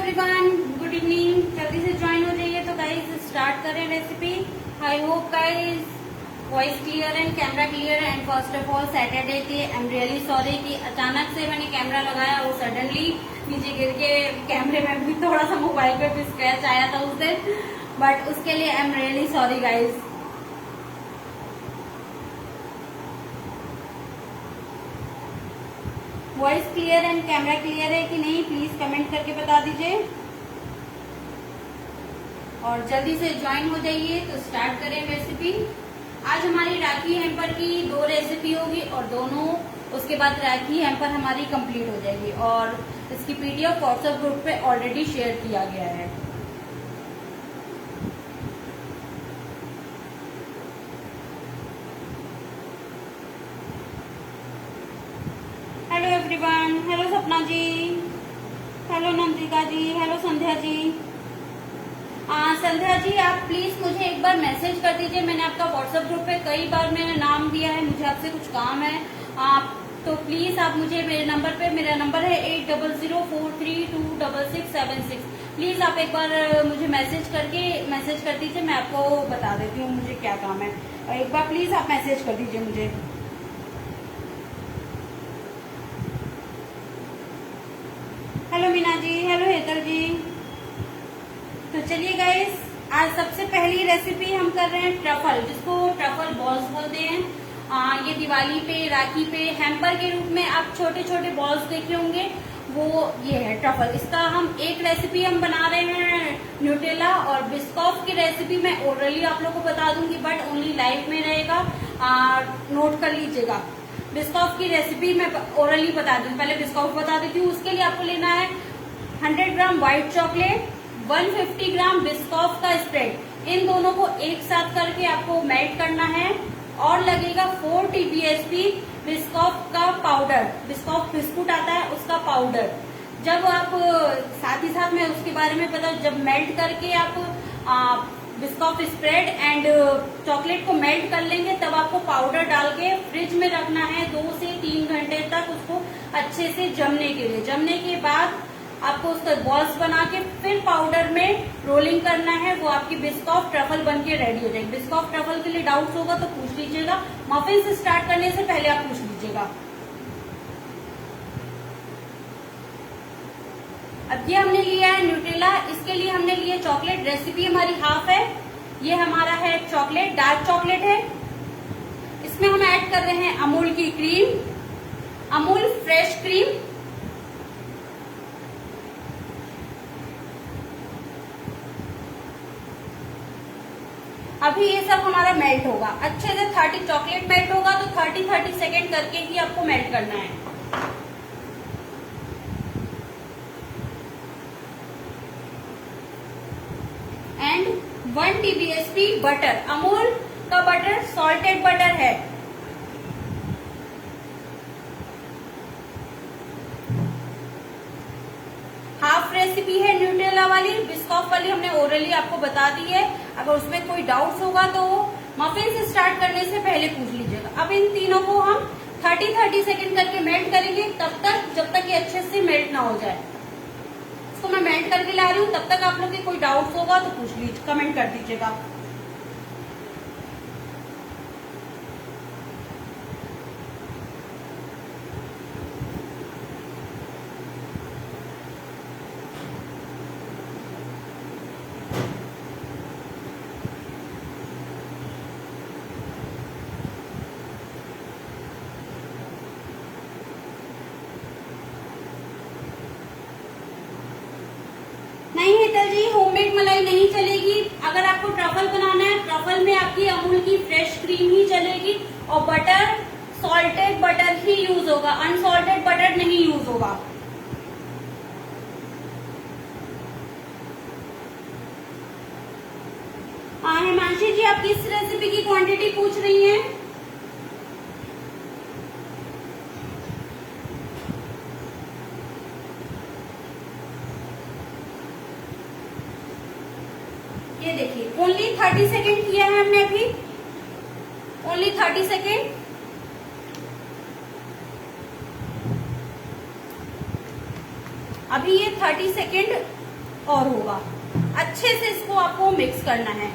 Everyone, good evening. जल्दी से join हो जाइए। तो गाइस स्टार्ट करें recipe. I hope guys voice clear and camera clear है। And first of all Saturday थी। आई एम रियली सॉरी कि अचानक से मैंने कैमरा लगाया और सडनली नीचे गिर के कैमरे में भी थोड़ा सा मोबाइल पे भी स्क्रैच आया था उस दिन, बट उसके लिए I am really sorry guys. Voice clear and camera clear है कि नहीं, प्लीज कमेंट करके बता दीजिए और जल्दी से ज्वाइन हो जाइए। तो स्टार्ट करें रेसिपी। आज हमारी राखी हैम्पर की 2 रेसिपी होगी और दोनों उसके बाद राखी हैम्पर हमारी कंप्लीट हो जाएगी और इसकी पीडीएफ व्हाट्सएप ग्रुप पे ऑलरेडी शेयर किया गया है। हेलो एवरीवन, हेलो सपना जी, हेलो नंदिका जी, हेलो संध्या जी। संध्या जी आप प्लीज मुझे एक बार मैसेज कर दीजिए। मैंने आपका व्हाट्सएप ग्रुप पे कई बार मैंने नाम दिया है, मुझे आपसे कुछ काम है। तो प्लीज आप मुझे मेरे नंबर पे, मेरा नंबर है 8004326676। प्लीज आप एक बार मुझे मैसेज कर दीजिए। मैं आपको बता देती हूँ मुझे क्या काम है। एक बार प्लीज आप मैसेज कर दीजिए मुझे। हेलो मीना जी, हेलो हेतल जी। तो चलिए गाइस, आज सबसे पहली रेसिपी हम कर रहे हैं ट्रफल, जिसको ट्रफल बॉल्स बोलते हैं। ये दिवाली पे, राखी पे हैम्पर के रूप में आप छोटे छोटे बॉल्स देखे होंगे, वो ये है ट्रफल। इसका हम एक रेसिपी हम बना रहे हैं न्यूटेला, और बिस्कॉफ की रेसिपी मैं ओरली आप लोगों को बता दूंगी, बट ओनली लाइव में रहेगा। नोट कर लीजिएगा। बिस्कॉफ की रेसिपी मैं ओरली बता दूंगी। पहले बिस्कॉफ बता देती हूँ। उसके लिए आपको लेना है 100 ग्राम व्हाइट चॉकलेट, 150 ग्राम बिस्कॉफ का स्प्रेड। इन दोनों को एक साथ करके आपको मेल्ट करना है और लगेगा 4 TBSP बिस्कॉफ का पाउडर। बिस्कॉफ बिस्कुट आता है उसका पाउडर। जब आप साथ ही साथ में उसके बारे में पता, जब मेल्ट करके आप बिस्कॉफ स्प्रेड एंड चॉकलेट को मेल्ट कर लेंगे, तब आपको पाउडर डाल के फ्रिज में रखना है 2 से 3 घंटे तक, उसको अच्छे से जमने के लिए। जमने के बाद आपको उसका बॉल्स बना के फिर पाउडर में रोलिंग करना है। वो आपकी बिस्कॉफ ट्रफल बन के रेडी हो जाएगी। बिस्कॉफ ट्रफल के लिए डाउट्स होगा तो पूछ लीजिएगा। मफिन से स्टार्ट करने से पहले आप पूछ लीजिएगा। अब ये हमने लिया है न्यूट्रेला, इसके लिए हमने लिया चॉकलेट। रेसिपी हमारी हाफ है। ये हमारा है चॉकलेट, डार्क चॉकलेट है। इसमें हम ऐड कर रहे हैं अमूल की क्रीम, अमूल फ्रेश क्रीम। अभी ये सब हमारा मेल्ट होगा अच्छे से। 30 चॉकलेट मेल्ट होगा तो 30 सेकेंड करके ही आपको मेल्ट करना है। एंड 1 TBSP बटर, अमूल का बटर, सॉल्टेड बटर है। हाफ रेसिपी है न्यूट्रेला वाली। बिस्कॉफ वाली हमने ओरली आपको बता दी है। अगर उसमें कोई डाउट्स होगा तो मफिन से स्टार्ट करने से पहले पूछ लीजिएगा। अब इन तीनों को हम 30 सेकेंड करके मेल्ट करेंगे, तब तक जब तक ये अच्छे से मेल्ट ना हो जाए। इसको मैं मेल्ट करके ला रही हूँ। तब तक आप लोग के कोई डाउट्स होगा तो पूछ लीजिए, कमेंट कर दीजिएगा। नहीं हेतल जी, होममेड मलाई नहीं चलेगी। अगर आपको ट्रफल बनाना है, ट्रफल में आपकी अमूल की फ्रेश क्रीम ही चलेगी और बटर सॉल्टेड बटर ही यूज होगा, अनसॉल्टेड बटर नहीं यूज होगा। हिमांशी जी, आप किस रेसिपी की क्वांटिटी पूछ रही हैं? ये देखिए, ओनली 30 सेकेंड किया है हमने अभी, ओनली 30 सेकेंड। अभी ये 30 सेकेंड और होगा। अच्छे से इसको आपको मिक्स करना है।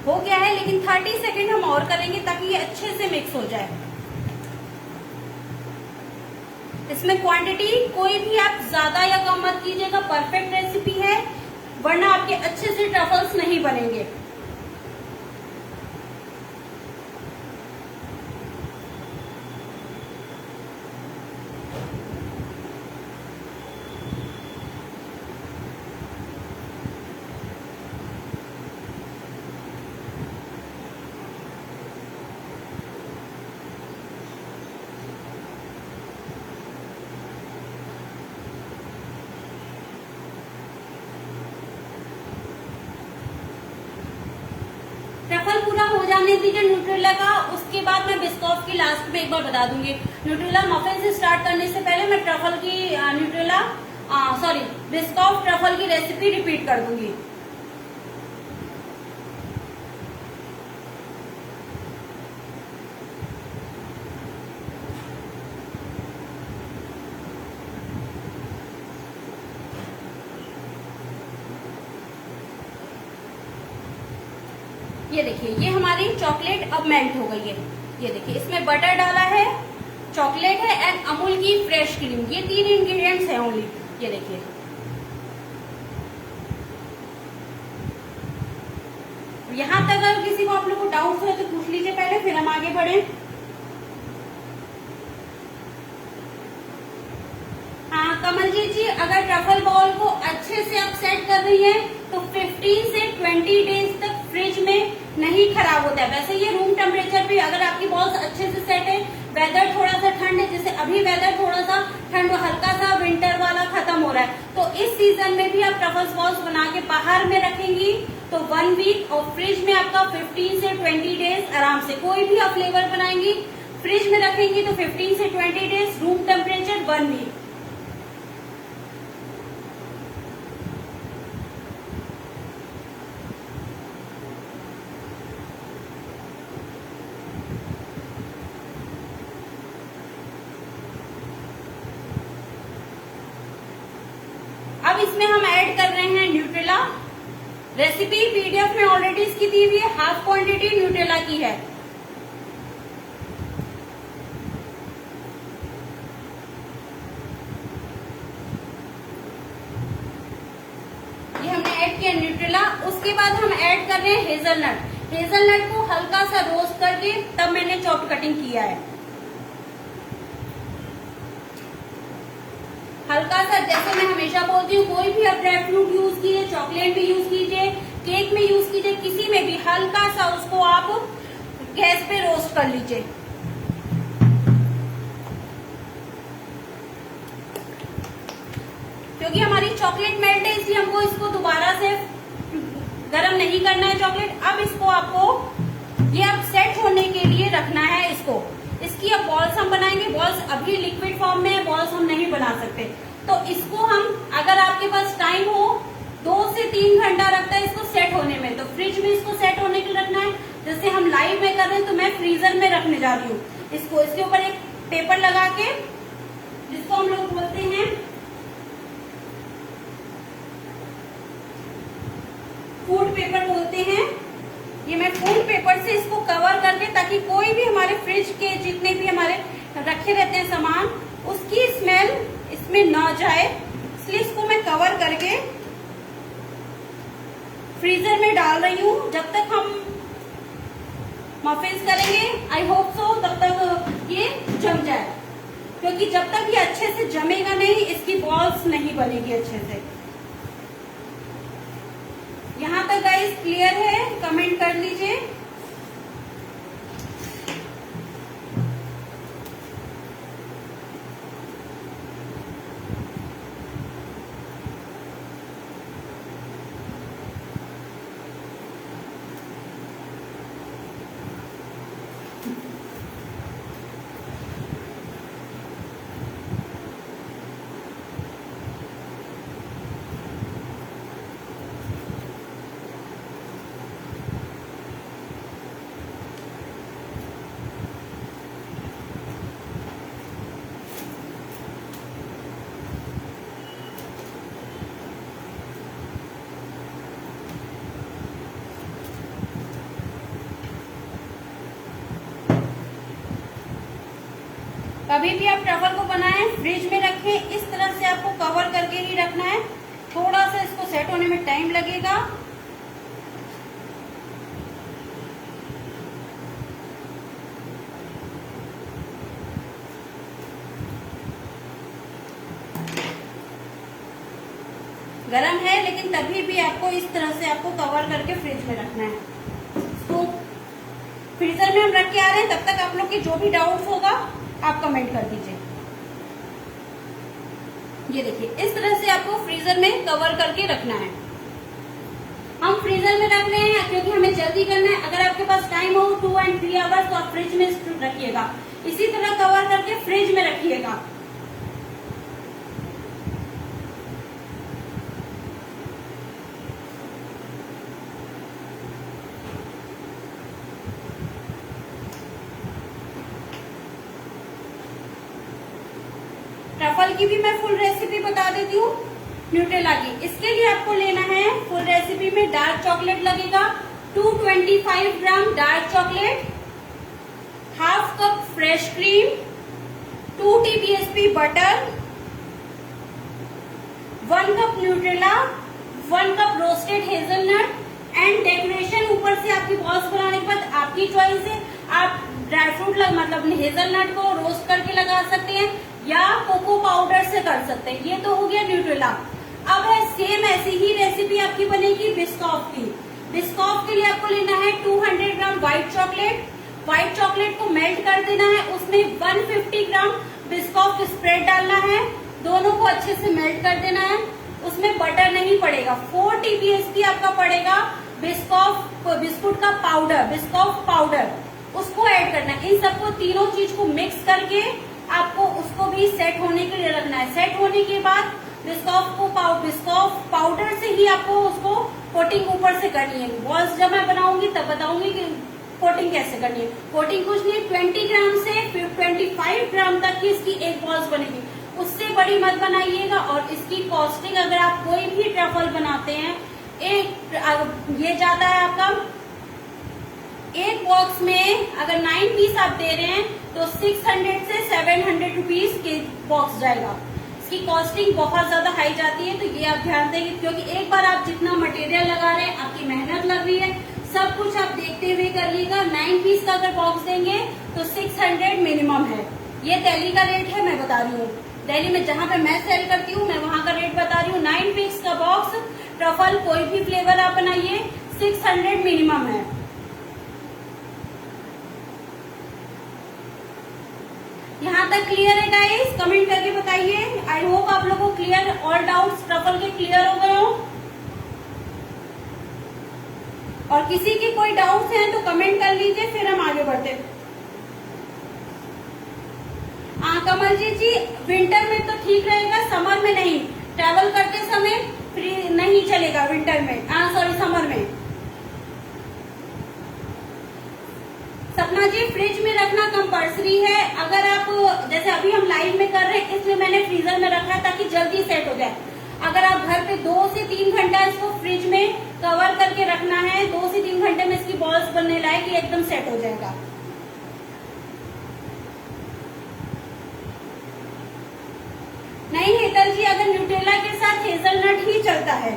हो गया है, लेकिन 30 सेकेंड हम और करेंगे ताकि ये अच्छे से मिक्स हो जाए। इसमें क्वांटिटी कोई भी आप ज्यादा या कम मत कीजिएगा, परफेक्ट रेसिपी है, वरना आपके अच्छे से ट्रफल्स नहीं बनेंगे। ट्रफल पूरा हो जाने दीजिए न्यूट्रेला का। उसके बाद मैं बिस्कॉफ की लास्ट में एक बार बता दूंगी। न्यूट्रेला मफिन से स्टार्ट करने से पहले मैं ट्रफल की बिस्कॉफ ट्रफल की रेसिपी रिपीट कर दूंगी। ये देखिए, ये हमारी चॉकलेट अब मेल्ट हो गई है। ये देखिए, इसमें बटर डाला है, चॉकलेट है एंड अमूल की फ्रेश क्रीम, ये 3 इंग्रेडिएंट्स है ओनली। ये देखिए, यहाँ तक अगर किसी को आप लोग को डाउट हो तो पूछ लीजिए पहले, फिर हम आगे बढ़े। हाँ कमलजीत जी, अगर ट्रफल बॉल को अच्छे से आप सेट कर रही हैं तो 15 से 20 डेज तक फ्रिज में नहीं खराब होता है। वैसे ये रूम टेम्परेचर पे, अगर आपकी बॉल्स अच्छे से सेट है, वेदर थोड़ा सा ठंड है, जैसे अभी वेदर थोड़ा सा ठंड, हल्का सा विंटर वाला खत्म हो रहा है, तो इस सीजन में भी आप ट्रफल बॉल्स बना के बाहर में रखेंगी तो 1 वीक, और फ्रिज में आपका 15 से 20 डेज आराम से। कोई भी आप फ्लेवर बनाएंगी फ्रिज में रखेंगी तो 15 से 20 डेज, रूम टेम्परेचर 1 वीक। अब इसमें हम ऐड कर रहे हैं न्यूट्रेला। रेसिपी पीडीएफ में ऑलरेडी इसकी दी हुई है, हाफ क्वांटिटी न्यूट्रेला की है। ये हमने ऐड किया न्यूट्रेला। उसके बाद हम ऐड कर रहे हैं हेजलनट। हेजलनट को हल्का सा रोस्ट करके तब मैंने चॉप कटिंग किया है। हल्का सा, जैसे मैं हमेशा बोलती हूँ, कोई भी आप ड्राई फ्रूट यूज कीजिए, चॉकलेट भी यूज कीजिए, केक में यूज कीजिए, किसी में भी हल्का सा उसको आप गैस पे रोस्ट कर लीजिए। क्योंकि हमारी चॉकलेट मेल्ट है, इसलिए हमको इसको दोबारा से गरम नहीं करना है चॉकलेट। अब इसको आपको ये अब सेट होने के लिए रखना है इसको। इसकी अब बॉल्स हम बनाएंगे। बॉल्स अभी लिक्विड फॉर्म में है, बॉल्स हम नहीं बना सकते, तो इसको हम, अगर आपके पास टाइम हो, 2 से 3 घंटा लगता है इसको सेट होने में, तो फ्रिज में इसको सेट होने के लिए रखना है। जैसे हम लाइव में कर रहे हैं तो मैं फ्रीजर में रखने जा रही हूँ इसको। इसके ऊपर एक पेपर लगा के, जिसको हम लोग बोलते हैं फूड पेपर बोलते हैं, ये मैं फूड पेपर से इसको कवर करके, ताकि कोई भी हमारे फ्रिज के जितने भी हमारे रखे रहते हैं सामान, उसकी स्मेल इसमें ना जाए, इसलिए इसको मैं कवर करके फ्रीजर में डाल रही हूँ जब तक हम मफिन्स करेंगे। आई होप सो तब तक ये जम जाए, क्योंकि जब तक ये अच्छे से जमेगा नहीं, इसकी बॉल्स नहीं बनेगी अच्छे से। यहाँ तक गाइस क्लियर है? कमेंट कर लीजिए। कभी भी आप ट्रफल को बनाएं, फ्रिज में रखें, इस तरह से आपको कवर करके ही रखना है। थोड़ा सा इसको सेट होने में टाइम लगेगा। गरम है, लेकिन तभी भी आपको इस तरह से आपको कवर करके फ्रिज में रखना है। तो फ्रीजर में हम रख के आ रहे हैं, तब तक आप लोग के जो भी डाउट्स होगा आप कमेंट कर दीजिए। ये देखिए, इस तरह से आपको फ्रीजर में कवर करके रखना है। हम फ्रीजर में रख रहे हैं क्योंकि हमें जल्दी करना है। अगर आपके पास टाइम हो 2 and 3 आवर्स, तो आप फ्रिज में रखिएगा। इसी तरह कवर करके फ्रिज में रखिएगा। ट्रफल की भी मैं फुल रेसिपी बता देती हूँ, न्यूट्रेला की। इसके लिए आपको लेना है, फुल रेसिपी में डार्क चॉकलेट लगेगा 225 gram dark chocolate, half cup fresh cream, 2 TBSP butter, 1 cup Nutella, 1 cup roasted hazelnut and decoration ऊपर से आपकी बॉल्स बनाने के बाद आपकी चॉइस है। आप ड्राई फ्रूट मतलब हेजलनट को रोस्ट करके लगा सकते हैं या कोको पाउडर से कर सकते हैं। ये तो हो गया न्यूट्रेला। अब है सेम ऐसी ही रेसिपी आपकी बनेगी बिस्कॉफ की। बिस्कॉफ के लिए आपको लेना है 200 ग्राम व्हाइट चॉकलेट। व्हाइट चॉकलेट को मेल्ट कर देना है, उसमें 150 ग्राम बिस्कॉफ स्प्रेड डालना है, दोनों को अच्छे से मेल्ट कर देना है। उसमें बटर नहीं पड़ेगा, 4 TBSP आपका पड़ेगा बिस्कॉफ बिस्कुट का पाउडर, बिस्कॉफ पाउडर, उसको ऐड करना है। इन सबको तीनों चीज को मिक्स करके आपको उसको भी सेट होने के लिए रखना है। सेट होने के बाद बिस्कॉफ पाउडर से ही आपको उसको कोटिंग ऊपर से करनी है। बॉल्स जब मैं बनाऊंगी तब बताऊंगी कि कोटिंग कैसे करनी है। कोटिंग कुछ नहीं, 20 ग्राम से 25 ग्राम तक की इसकी एक बॉल्स बनेगी, उससे बड़ी मत बनाइएगा। और इसकी कॉस्टिंग, अगर आप कोई भी ट्रफल बनाते हैं, ये जाता है आपका एक बॉक्स में, अगर 9 पीस आप दे रहे हैं तो 600 से 700 रुपीज के बॉक्स जाएगा। इसकी कॉस्टिंग बहुत ज्यादा हाई जाती है, तो ये आप ध्यान देंगे, क्योंकि एक बार आप जितना मटेरियल लगा रहे हैं, आपकी मेहनत लग रही है, सब कुछ आप देखते हुए करिएगा। 9 पीस का अगर बॉक्स देंगे तो 600 मिनिमम है। ये दिल्ली का रेट है, मैं बता रही हूँ। दिल्ली में जहाँ पे मैं सेल करती हूँ, मैं वहाँ का रेट बता रही हूँ। 9 पीस का बॉक्स ट्रफल कोई भी फ्लेवर आप बनाइए, 600 मिनिमम है। यहाँ तक क्लियर है गाइस? कमेंट करके बताइए। आई होप आप लोगों को क्लियर, ऑल डाउट्स ट्रफल के क्लियर हो गए हो। और किसी के कोई डाउट्स हैं तो कमेंट कर लीजिए, फिर हम आगे बढ़ते। कमल जी, विंटर में तो ठीक रहेगा, समर में नहीं। ट्रैवल करते समय फ्री नहीं चलेगा विंटर में, समर में। सपना जी, फ्रिज में रखना कंपल्सरी है। अगर आप, जैसे अभी हम लाइव में कर रहे हैं, इसलिए मैंने फ्रीजर में रखा है ताकि जल्दी सेट हो जाए। अगर आप घर पे 2 से 3 घंटा इसको फ्रिज में कवर करके रखना है, 2 से 3 घंटे में इसकी बॉल्स बनने लायक, ये एकदम सेट हो जाएगा। नहीं हेतल जी, अगर न्यूट्रेला के साथ हेजलनट ही चलता है।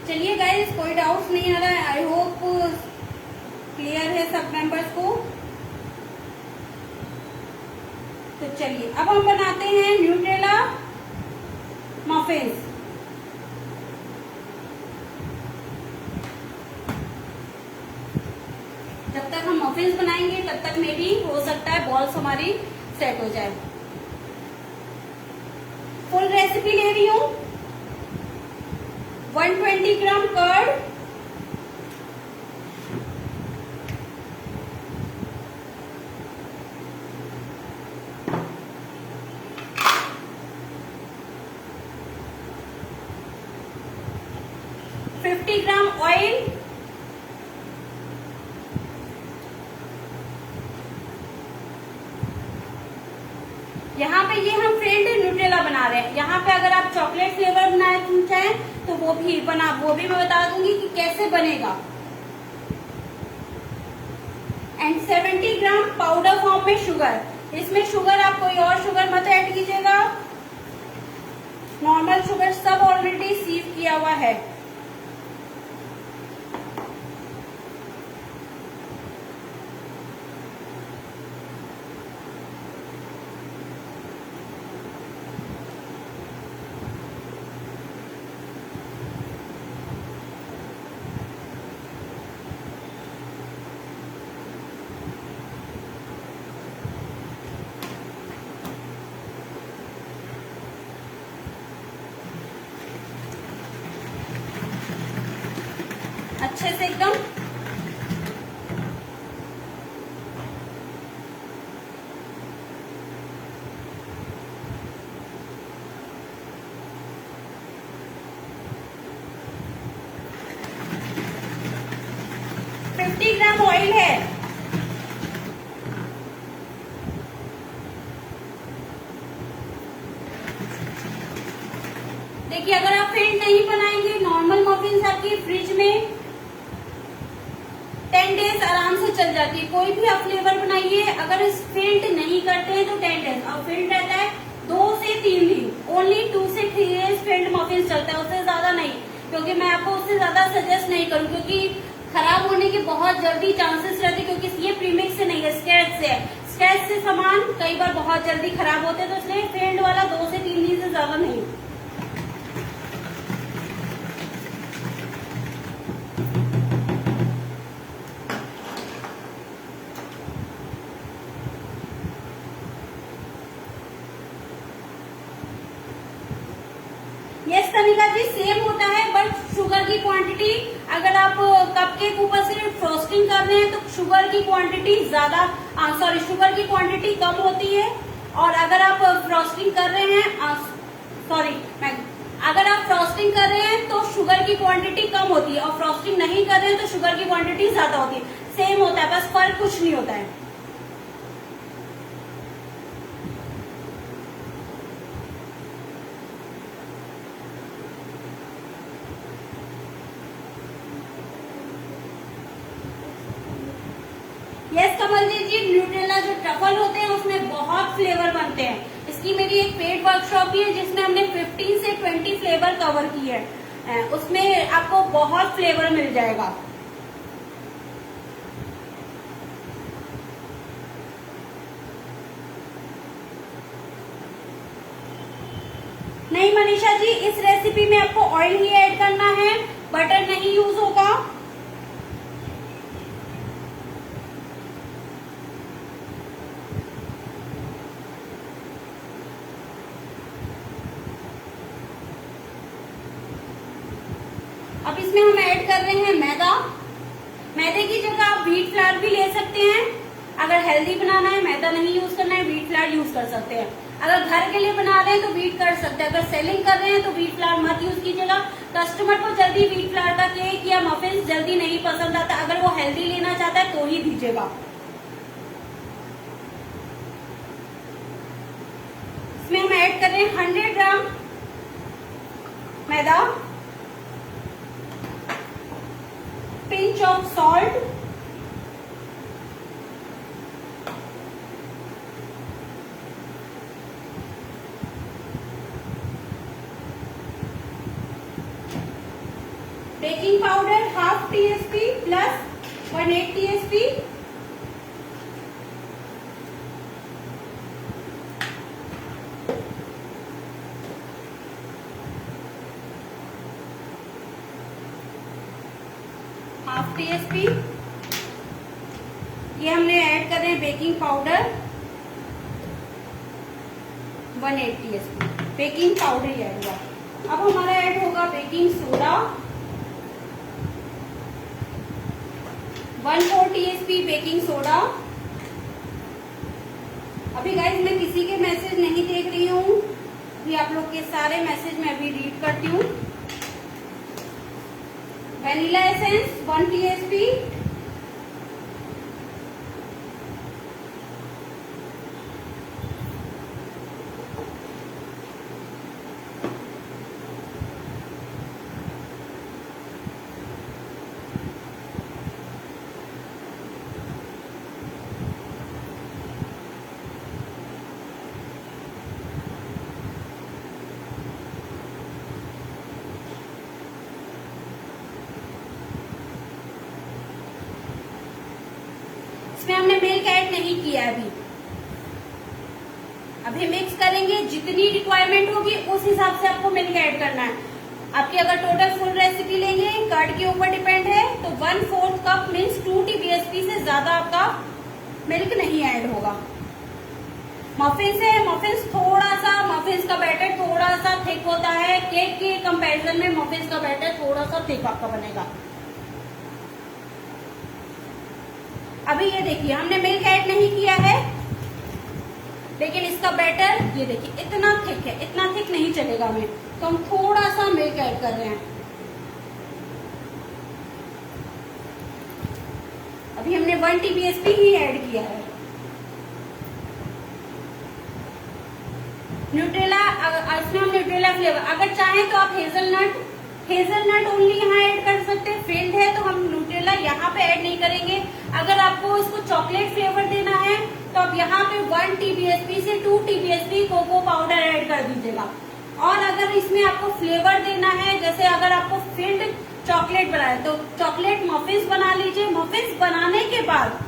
चलिए गाइस, कोई डाउट्स नहीं आ रहा है। आई होप क्लियर है सब मेंबर्स को। तो चलिए अब हम बनाते हैं न्यूट्रेला मफिन्स। जब तक हम मफिन्स बनाएंगे तब तक में भी हो सकता है बॉल्स हमारी सेट हो जाए। फुल रेसिपी ले रही हूँ। 120 ग्राम कर्ड, 50 ग्राम ऑयल, यहाँ पे ये हम फेल्ड न्यूट्रेला वनीला बना रहे हैं। यहाँ पे अगर आप चॉकलेट फ्लेवर बनाना चाहें तो वो भी मैं बता दूंगी कि कैसे बनेगा। एंड 70 ग्राम पाउडर फॉर्म में शुगर। इसमें शुगर आप कोई और शुगर मत ऐड कीजिएगा, नॉर्मल शुगर सब ऑलरेडी सीव किया हुआ है। अच्छे से एकदम ग्राम ऑयल है। देखिए अगर आप फेंट नहीं बनाएंगे, नॉर्मल मफिन्स आपकी फ्रिज में 10 डेज आराम से चल जाती है। कोई भी आप फ्लेवर बनाइए, अगर इस फेंट नहीं करते हैं तो 10 डेज, और फेंट रहता है 2 से 3 दिन, ओनली 2 से 3 डेज फेंट मफिन्स चलता है, उससे ज्यादा नहीं। क्योंकि मैं आपको उससे ज्यादा सजेस्ट नहीं करूँ, क्योंकि खराब होने के बहुत जल्दी चांसेस रहते हैं, क्योंकि ये प्रीमिक्स से नहीं है, स्क्रैच से है। स्क्रैच से सामान कई बार बहुत जल्दी खराब होते हैं, तो इसलिए फेंट वाला 2 से 3 दिन से ज्यादा नहीं। यस कनिका जी, सेम होता है, बट शुगर की क्वांटिटी, अगर आप कपकेक ऊपर से फ्रोस्टिंग कर रहे हैं तो शुगर की क्वांटिटी शुगर की क्वांटिटी कम होती है। और अगर आप फ्रोस्टिंग कर रहे हैं अगर आप फ्रोस्टिंग कर रहे हैं तो शुगर की क्वांटिटी कम होती है, और फ्रोस्टिंग नहीं कर रहे हैं तो शुगर की क्वांटिटी ज्यादा होती है। सेम होता है, बस फर्क कुछ नहीं होता है। यस कमल जी, न्यूट्रेला जो ट्रफल होते हैं उसमें बहुत फ्लेवर बनते हैं। इसकी मेरी एक पेड वर्कशॉप भी है जिसमें हमने 15 से 20 फ्लेवर कवर किए हैं, उसमें आपको बहुत फ्लेवर मिल जाएगा। नहीं मनीषा जी, इस रेसिपी में आपको ऑयल ही ऐड करना है, बटर नहीं यूज होगा। अब इसमें हम ऐड कर रहे हैं मैदा। मैदे की जगह आप व्हीट फ्लावर भी ले सकते हैं। अगर हेल्दी बनाना है, मैदा नहीं यूज करना है, व्हीट फ्लावर यूज कर सकते हैं। अगर घर के लिए बना रहे हैं तो व्हीट कर सकते हैं। अगर सेलिंग कर रहे हैं तो व्हीट फ्लावर मत यूज कीजिएगा। कस्टमर को जल्दी व्हीट फ्लावर का केक या मफिन्स जल्दी नहीं पसंद आता। अगर वो हेल्दी लेना चाहता है तो ही दीजिएगा। इसमें हम ऐड कर रहे हैं 100 ग्राम मैदा, pinch of salt, baking powder half TSP plus 1/8 TSP, half TSP। ये हमने ऐड कर रहे हैं baking powder 1/8 TSP। Baking powder ही ऐड हुआ। अब हमारा ऐड होगा baking soda 1/4 TSP baking soda. अभी गाइस मैं किसी के मैसेज नहीं देख रही हूँ, अभी आप लोग के सारे मैसेज मैं अभी रीड करती हूँ। वैनिला एसेंस 1 TSP, नहीं किया है अभी मिक्स करेंगे। जितनी रिक्वायरमेंट होगी उस हिसाब से आपको मिल्क ऐड करना है। आपकी अगर टोटल फुल रेसिपी लेंगे, कर्ड के ऊपर डिपेंड है, तो 1/4 कप मीन्स 2 TBSP से ज्यादा आपका मिल्क नहीं ऐड होगा। मफिन्स है, मफिन्स का बैटर थोड़ा सा थिक होता है। केक के कंपैरिजन में मफिन्स का बैटर थोड़ा सा थिक आपका बनेगा। अभी ये देखिए हमने मिल्क ऐड नहीं किया है, लेकिन इसका बैटर ये देखिए इतना थिक है। इतना थिक नहीं चलेगा हमें, तो हम थोड़ा सा मिल्क ऐड कर रहे हैं। अभी हमने 1 TBSP ही ऐड किया है। न्यूट्रेला, इसमें हम न्यूट्रेला फ्लेवर, अगर चाहें तो आप हेजलनट ओनली यहाँ ऐड कर सकते हैं। फील्ड है तो हम न्यूट्रेला यहाँ पे ऐड नहीं करेंगे। अगर आपको इसको चॉकलेट फ्लेवर देना है तो आप यहाँ पे 1 TBSP से 2 TBSP कोको पाउडर ऐड कर दीजिएगा। और अगर इसमें आपको फ्लेवर देना है, जैसे अगर आपको फील्ड चॉकलेट बनाना है तो चॉकलेट मफिन्स बना लीजिए। मफिन्स बनाने के बाद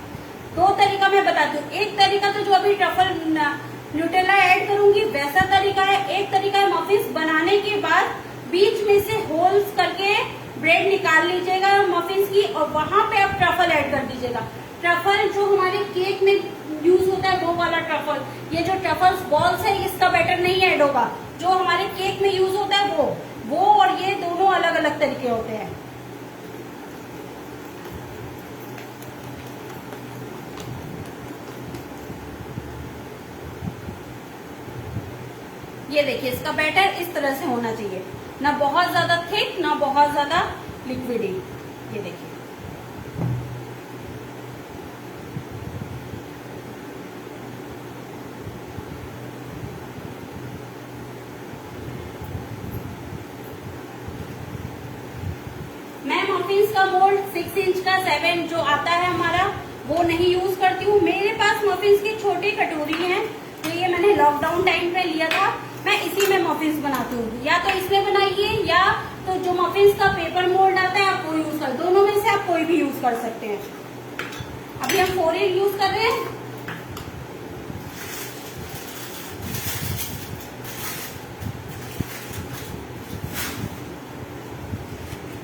2 तरीका मैं बताती हूँ। एक तरीका तो जो अभी ट्रफल न्यूट्रेला ऐड करूंगी वैसा तरीका है। एक तरीका है मफिन्स बनाने के बाद बीच में से होल्स करके ब्रेड निकाल लीजिएगा मफिन्स की, और वहां पे आप ट्रफल ऐड कर दीजिएगा। ट्रफल जो हमारे केक में यूज होता है वो वाला ट्रफल, ये जो ट्रफल्स बॉल्स है इसका बैटर नहीं ऐड होगा। जो हमारे केक में यूज होता है वो और ये दोनों अलग अलग तरीके होते हैं। ये देखिए इसका बैटर इस तरह से होना चाहिए, ना बहुत ज्यादा थिक ना बहुत ज्यादा लिक्विडी। ये देखिए मैं मफिन्स का मोल्ड 6 इंच का 7 जो आता है हमारा वो नहीं यूज करती हूँ। मेरे पास मफिन्स की छोटी कटोरी है, तो ये मैंने लॉकडाउन टाइम पे लिया था। मैं इसी में मफिन्स बनाती हूँ, या तो इसमें बनाइए या तो जो मफिन्स का पेपर मोल्ड आता है आप वो यूज कर, दोनों में से आप कोई भी यूज कर सकते हैं। अभी हम फोरिल यूज कर रहे हैं।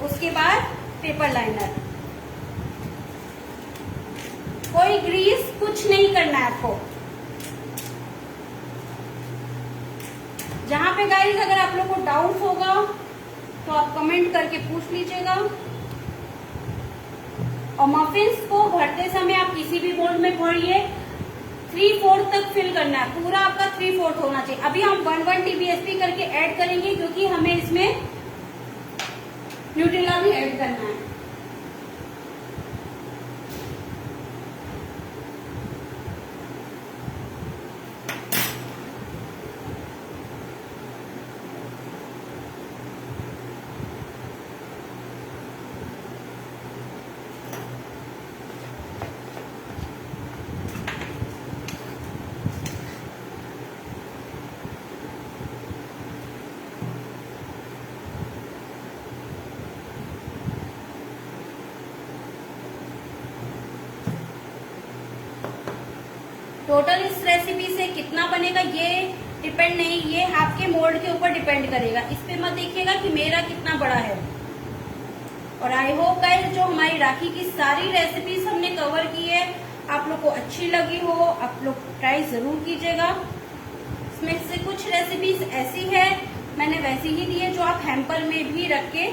उसके बाद पेपर लाइनर, कोई ग्रीस कुछ नहीं करना है आपको। जहां पे गाइस अगर आप लोग को डाउट होगा तो आप कमेंट करके पूछ लीजिएगा। और मफिन्स को भरते समय आप किसी भी मोल्ड में भरिए, 3/4 तक फिल करना है, पूरा आपका 3/4 होना चाहिए। अभी हम 1 TBSP करके ऐड करेंगे क्योंकि हमें इसमें न्यूट्रेला भी ऐड करना है। टोटल इस रेसिपी से कितना बनेगा ये डिपेंड नहीं, ये आपके मोल्ड के ऊपर डिपेंड करेगा। इस पे मत देखिएगा कि मेरा कितना बड़ा है। और आई होप गाइस जो हमारी राखी की सारी रेसिपीज हमने कवर की है आप लोग को अच्छी लगी हो, आप लोग ट्राई जरूर कीजिएगा। इसमें से कुछ रेसिपीज ऐसी है मैंने वैसी ही दी है जो आप हैम्पर में भी रख के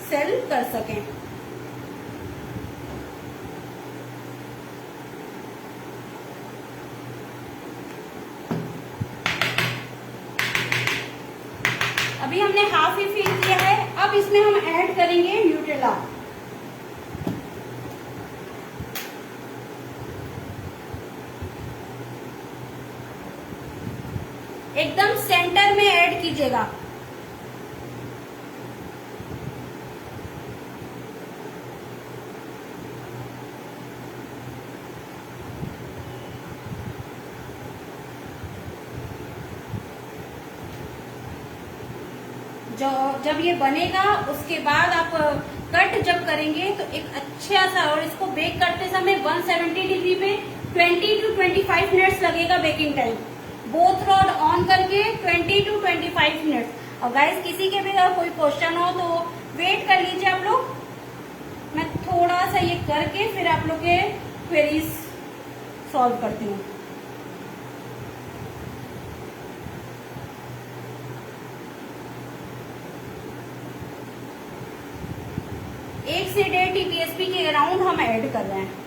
सेल कर सकें। अभी हमने हाफ ही फिल किया है। अब इसमें हम ऐड करेंगे न्यूट्रेला। एकदम सेंटर में ऐड कीजिएगा। जब ये बनेगा उसके बाद आप कट जब करेंगे तो एक अच्छा सा, और इसको बेक करते समय 170 डिग्री पे 20 to 25 मिनट्स लगेगा baking time. Both rod on करके 20 to 25 मिनट्स। और गाइस किसी के भी अगर कोई क्वेश्चन हो तो वेट कर लीजिए आप लोग, मैं थोड़ा सा ये करके फिर आप लोग के क्वेरीज सॉल्व करती हूँ। एक से 1.5 TPSP के अराउंड हम ऐड कर रहे हैं।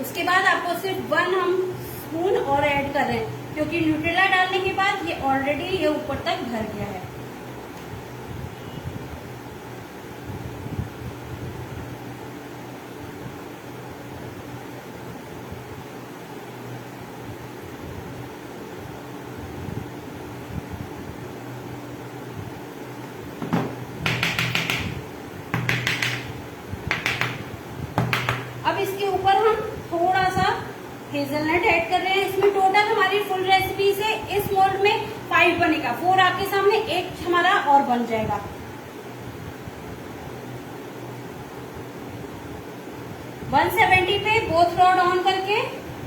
उसके बाद आपको सिर्फ 1 हम स्पून और ऐड कर रहे हैं, क्योंकि न्यूट्रेला डालने के बाद ये ऑलरेडी ये ऊपर तक भर गया है। अब इसके ऊपर हम थोड़ा सा हेजलनट ऐड कर रहे हैं। इसमें टोटल हमारी फुल रेसिपी से इस मोल्ड में 5 बनेगा, 4 आपके सामने, 1 हमारा और बन जाएगा। वन 170 पे बोथ रॉड ऑन करके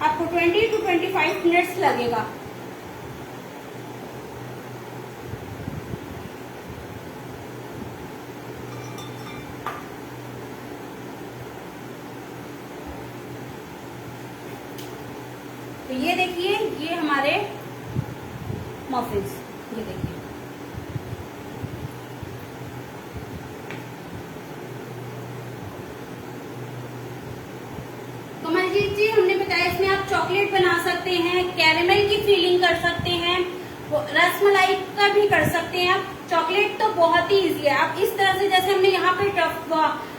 आपको 20 to 25 मिनट्स लगेगा। तो ये देखिए, ये हमारे मफिन्स, ये देखिए। कमलजीत जी, हमने बताया इसमें आप चॉकलेट बना सकते हैं, कैरेमल की फीलिंग कर सकते हैं, रसमलाई का भी कर सकते हैं आप। चॉकलेट तो बहुत ही इजी है। आप इस तरह से, जैसे हमने यहाँ पे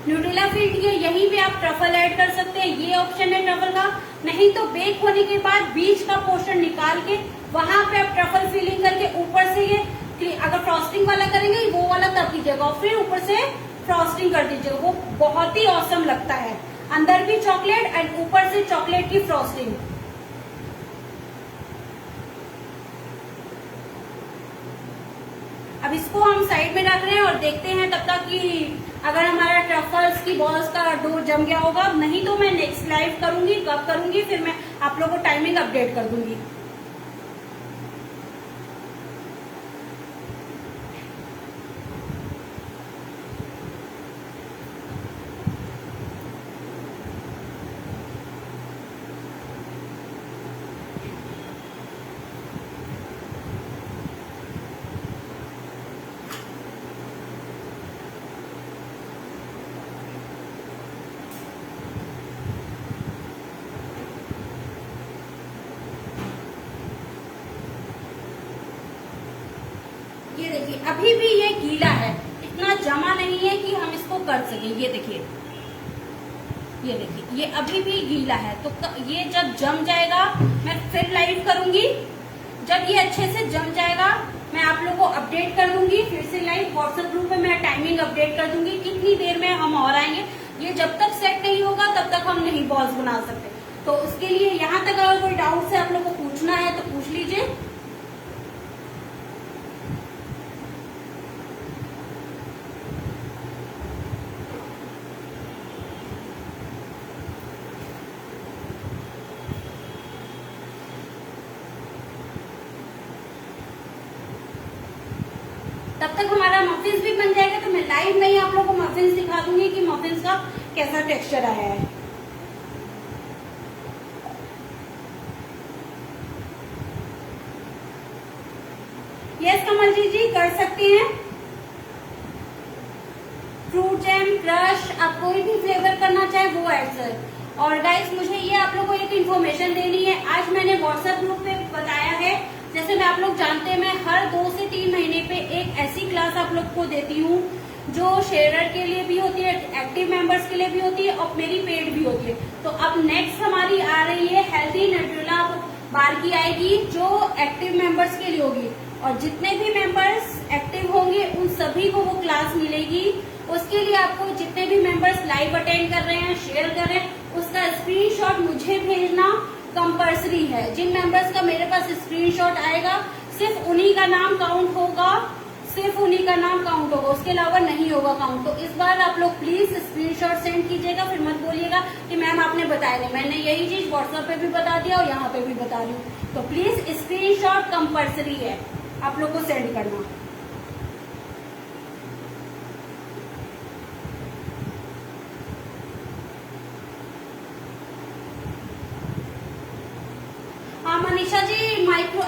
न्यूट्रेला फिल किया, यहीं भी आप ट्रफल ऐड कर सकते हैं। ये ऑप्शन है ट्रफल का। नहीं तो बेक होने के बाद बीच का पोर्शन निकाल के वहां पे आप ट्रफल फिलिंग करके ऊपर से ये, अगर फ्रॉस्टिंग वाला करेंगे वो वाला तब कीजिएगा, और फिर ऊपर से फ्रॉस्टिंग कर दीजिएगा। वो बहुत ही औसम लगता है। अंदर भी चॉकलेट एंड ऊपर से चॉकलेट की फ्रॉस्टिंग। अब इसको हम साइड में रख रहे हैं और देखते हैं तब तक कि अगर हमारा ट्रफल्स की बॉल्स का डो जम गया होगा। नहीं तो मैं नेक्स्ट लाइव करूंगी, कब करूंगी फिर मैं आप लोगों को टाइमिंग अपडेट कर दूंगी। ये देखिए, अभी भी ये गीला है, इतना जमा नहीं है कि हम इसको कर सकें। ये देखिए, ये देखिए, ये अभी भी गीला है। तो ये जब जम जाएगा मैं फिर लाइव करूंगी। जब ये अच्छे से जम जाएगा मैं आप लोगों को अपडेट कर दूंगी। फिर से लाइव व्हाट्सएप ग्रुप में मैं टाइमिंग अपडेट कर दूंगी कितनी देर में हम और आएंगे। ये जब तक सेट नहीं होगा तब तक हम नहीं बॉल्स बना सकते। तो उसके लिए यहाँ तक अगर कोई डाउट है आप लोग को पूछना है तो पूछ लीजिए। तब तक हमारा मफिन्स भी बन जाएगा। तो मैं लाइव में ही आप लोगों को मफिन्स दिखा दूंगी कि मफिन्स का कैसा टेक्सचर आया है। यस कमल जी कर सकते हैं। फ्रूट जैम, क्रश, आप कोई भी फ्लेवर करना चाहे वो ऐड सर। और गाइस मुझे ये आप लोगों को एक इन्फॉर्मेशन देनी है। आज मैंने व्हाट्सएप ग्रुप पे बताया है, जैसे मैं आप लोग जानते हैं मैं हर 2 से 3 महीने पे एक ऐसी क्लास आप लोग को देती हूँ जो शेयरर के लिए भी होती है, एक्टिव मेंबर्स के लिए भी होती है और मेरी पेड भी होती है। तो अब नेक्स्ट हमारी आ रही है हेल्दी न्यूट्रेला बार की आएगी, जो एक्टिव मेंबर्स के लिए होगी और जितने भी मेंबर्स एक्टिव होंगे उन सभी को वो क्लास मिलेगी। उसके लिए आपको जितने भी मेंबर्स लाइव अटेंड कर रहे हैं, शेयर कर रहे हैं, उसका स्क्रीनशॉट मुझे भेजना कंपल्सरी है। जिन मेंबर्स का मेरे पास स्क्रीनशॉट आएगा सिर्फ उन्हीं का नाम काउंट होगा, सिर्फ उन्हीं का नाम काउंट होगा, उसके अलावा नहीं होगा काउंट। तो इस बार आप लोग प्लीज स्क्रीनशॉट सेंड कीजिएगा, फिर मत बोलिएगा कि मैम आपने बताया नहीं। मैंने यही चीज व्हाट्सएप पे भी बता दिया और यहाँ पे भी बता रही हूँ। तो प्लीज स्क्रीनशॉट कंपल्सरी है आप लोग को सेंड करना। हाँ मनीषा जी,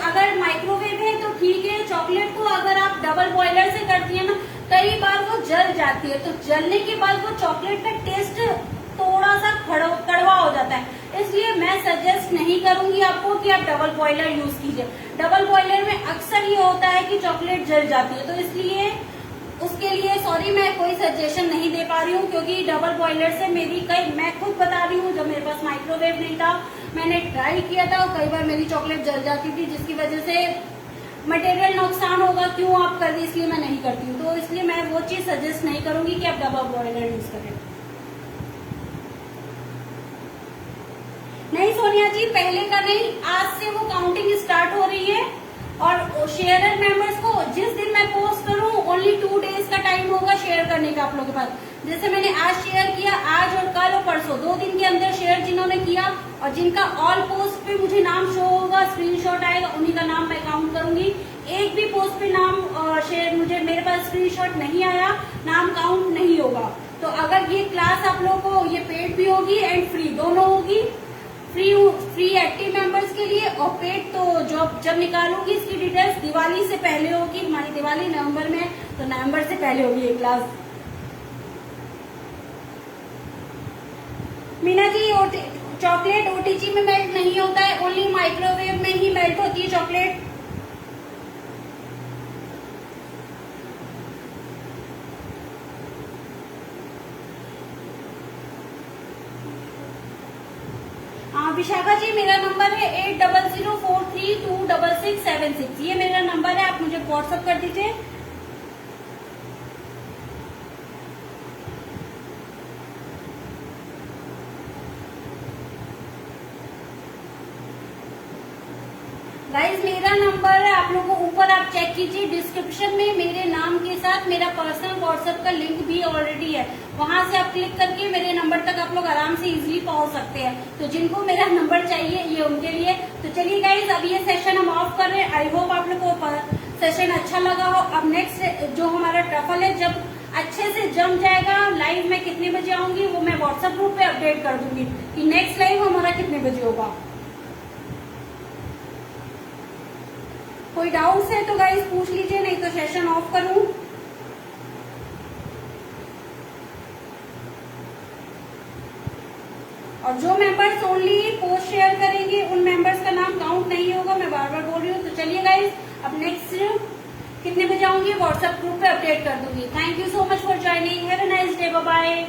अगर माइक्रोवेव है तो ठीक है। चॉकलेट को अगर आप डबल बॉयलर से करती है ना, कई बार वो जल जाती है, तो जलने के बाद वो चॉकलेट का टेस्ट थोड़ा सा कड़वा हो जाता है। इसलिए मैं सजेस्ट नहीं करूंगी आपको कि आप डबल बॉयलर यूज कीजिए। डबल बॉयलर में अक्सर ये होता है कि चॉकलेट जल जाती है, तो इसलिए उसके लिए सॉरी मैं कोई सजेशन नहीं दे पा रही हूँ, क्योंकि डबल बॉयलर से मैं खुद बता रही हूँ, जब मेरे पास माइक्रोवेव नहीं था मैंने ट्राई किया था और कई बार मेरी चॉकलेट जल जाती थी, जिसकी वजह से मटेरियल नुकसान होगा। क्यों आप कर दी, इसलिए मैं नहीं करती हूँ। तो इसलिए मैं वो चीज सजेस्ट नहीं करूंगी कि आप डबल बॉयलर यूज करें। नहीं सोनिया जी, पहले का नहीं, आज से वो काउंटिंग स्टार्ट हो रही है। और शेयरर मेंबर्स को जिस दिन मैं पोस्ट करूं ओनली 2 डेज का टाइम होगा शेयर करने का आप लोगों के पास। जैसे मैंने आज शेयर किया, आज और कल और परसों 2 दिन के अंदर शेयर जिन्होंने किया और जिनका ऑल पोस्ट पे मुझे नाम शो होगा, स्क्रीनशॉट आएगा, उन्हीं का नाम मैं काउंट करूंगी। एक भी पोस्ट पे नाम शेयर मेरे पास स्क्रीनशॉट नहीं आया, नाम काउंट नहीं होगा। तो अगर ये क्लास आप लोगों को ये पेड भी होगी एंड फ्री दोनों होगी। फ्री एक्टिव मेंबर्स के लिए और पेड तो जब निकालूंगी इसकी डिटेल्स दिवाली से पहले होगी। हमारी दिवाली नवंबर में, तो नवंबर से पहले होगी ये class. Meena ji, chocolate OTG में मेल्ट नहीं होता है, ओनली माइक्रोवेव में ही मेल्ट होती है चॉकलेट। विशाखा जी, मेरा नंबर है 8004326676। ये मेरा नंबर है, आप मुझे व्हाट्सएप कर दीजिए। गाइज मेरा नंबर है, आप लोगों को ऊपर आप चेक कीजिए, डिस्क्रिप्शन में मेरे नाम के साथ मेरा पर्सनल व्हाट्सएप का लिंक भी ऑलरेडी है। वहां से आप क्लिक करके मेरे नंबर तक आप लोग आराम से इजीली पहुंच सकते हैं। तो जिनको मेरा नंबर चाहिए ये उनके लिए। तो चलिए गाइज, अब ये सेशन हम ऑफ कर रहे हैं। आई होप आप लोग को सेशन अच्छा लगा हो। अब नेक्स्ट जो हमारा ट्रफल है, जब अच्छे से जम जाएगा, लाइव में कितने बजे आऊंगी वो मैं व्हाट्सएप ग्रुप पे अपडेट कर दूंगी कि नेक्स्ट लाइव हमारा कितने बजे होगा। कोई डाउट्स है तो गाइस पूछ लीजिए, नहीं तो सेशन ऑफ करूं। और जो मेंबर्स ओनली पोस्ट शेयर करेंगे उन मेंबर्स का नाम काउंट नहीं होगा, मैं बार बार बोल रही हूँ। तो चलिए गाइस, अब नेक्स्ट कितने बजे आऊंगी व्हाट्सएप ग्रुप पे अपडेट कर दूंगी। Thank you so much for joining, have a nice day, bye bye.